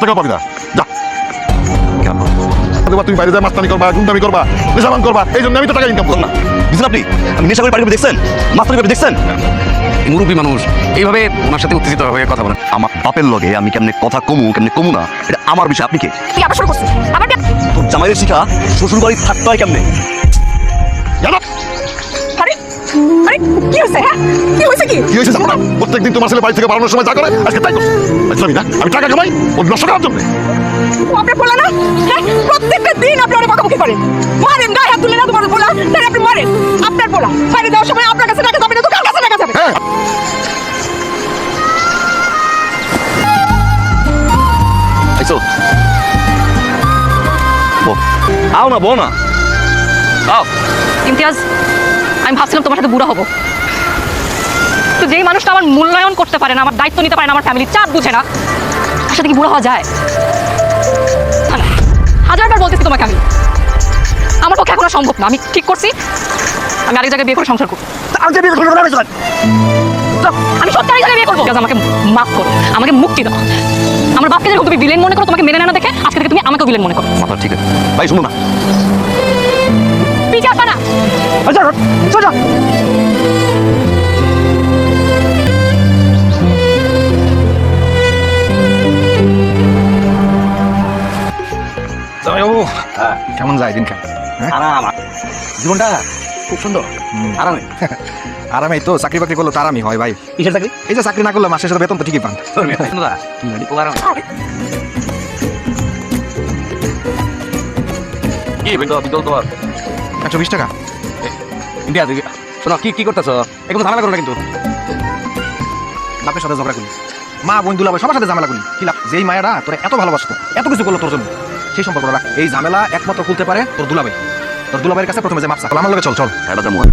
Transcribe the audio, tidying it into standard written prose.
টাকা পাবি না যা। কেন তুমি বাইরে যায় মাস্তানি করবা, গুন্ডামি করবা, নেশাবান করবা, এই জন্য আমি তো টাকা ইনকাম করব না। বুঝলেন আপনি? আমি নেশা করে পানি দেখছেন, মাস্তানি করে দেখছেন? মুরব্বী মানুষ এইভাবে ওনার সাথে উত্তেজিত হয়ে কথা বলেন। আমার বাপের লগে আমি কেমনে কথা কেমনে কমু না, এটা আমার বিষয়। আপনি কে? তুই আবার শুরু করছিস আবার তোর জামাইয়ের শিখা শ্বশুর বাড়ি থাকতে হয় কেমনে? জানো আরে আরে কি হইছে হ্যাঁ কি হইছে কি কি হয়েছে জানো না? প্রত্যেকদিন তোমার ছেলে বাড়ি থেকে বাড়ানোর সময় যা করে আজকে তাই করছে। আমি না, আমি টাকা কামাই ও নষ্ট করার জন্য। ও আপনার বলা না হ্যাঁ প্রত্যেকটা দিন আপনি অনেক বকাবকি করেন, মারেন গায়ে হাত তুলে না তোমার বলা তাই আপনি মারেন। আপনার বলা বাইরে দেওয়ার সময় আপনার কাছে টাকা যাবে না তো কার কাছে টাকা যাবে? হ্যাঁ আইসো আও না, বউ না আও। ইমতিয়াজ, আমি ভাবছিলাম তোমার সাথে বুড়া হবো, তো যেই মানুষটা আমার মূল্যায়ন করতে পারে না, আমার দায়িত্ব নিতে পারে না, আমার ফ্যামিলির চাপ বুঝে না, তার সাথে কি বুড়া হওয়া যায়? না, না, হাজারবার বলতেছি তোমাকে আমার পক্ষে এখন আর সম্ভব না। আমি ঠিক করছি আমি আরেক জায়গায় বিয়ে করে সংসার করবো। আমি সত্যি আরেক জায়গায় বিয়ে করবো। আমাকে মাফ করো, আমাকে মুক্তি দাও। আমার বাপকে যেরকম তুমি ভিলেন মনে করো, তোমাকে মেনে না দেখে আজকে থেকে তুমি আমাকেও ভিলেন মনে করো। মাথা ঠিক আছে ভাই, শুনো না। পিছে আসবা না। কেমন যায় দিনখান? আরাম, জীবনটা খুব সুন্দর, আরামে। আরামেই তো, চাকরি বাকরি করলে তো আরামই হয় ভাই। কিসের চাকরি? এই যে চাকরি না করলে মাসের সাথে বেতন তো ঠিকই পান। কি বিন্দু তোমার 120 টাকা। ইন্ডিয়া থেকে শোনো, কি করতেছ? একটু ঝামেলা করো না কিন্তু। বাপের সাথে ঝগড়া করি, মা বোন দুলাভাই সবার সাথে ঝামেলা করি। কি লাভ? যেই মায়েরা তোরা এত ভালোবাসতো, এত কিছু করলো তোর জন্য, সেই সম্পর্কটা রাখ। এই ঝামেলা একমাত্র খুলতে পারে তোর দুলাভাই। তোর দুলাভাইয়ের কাছে প্রথমে যে মাপসা আমার লগে চল চল। এটা যেমন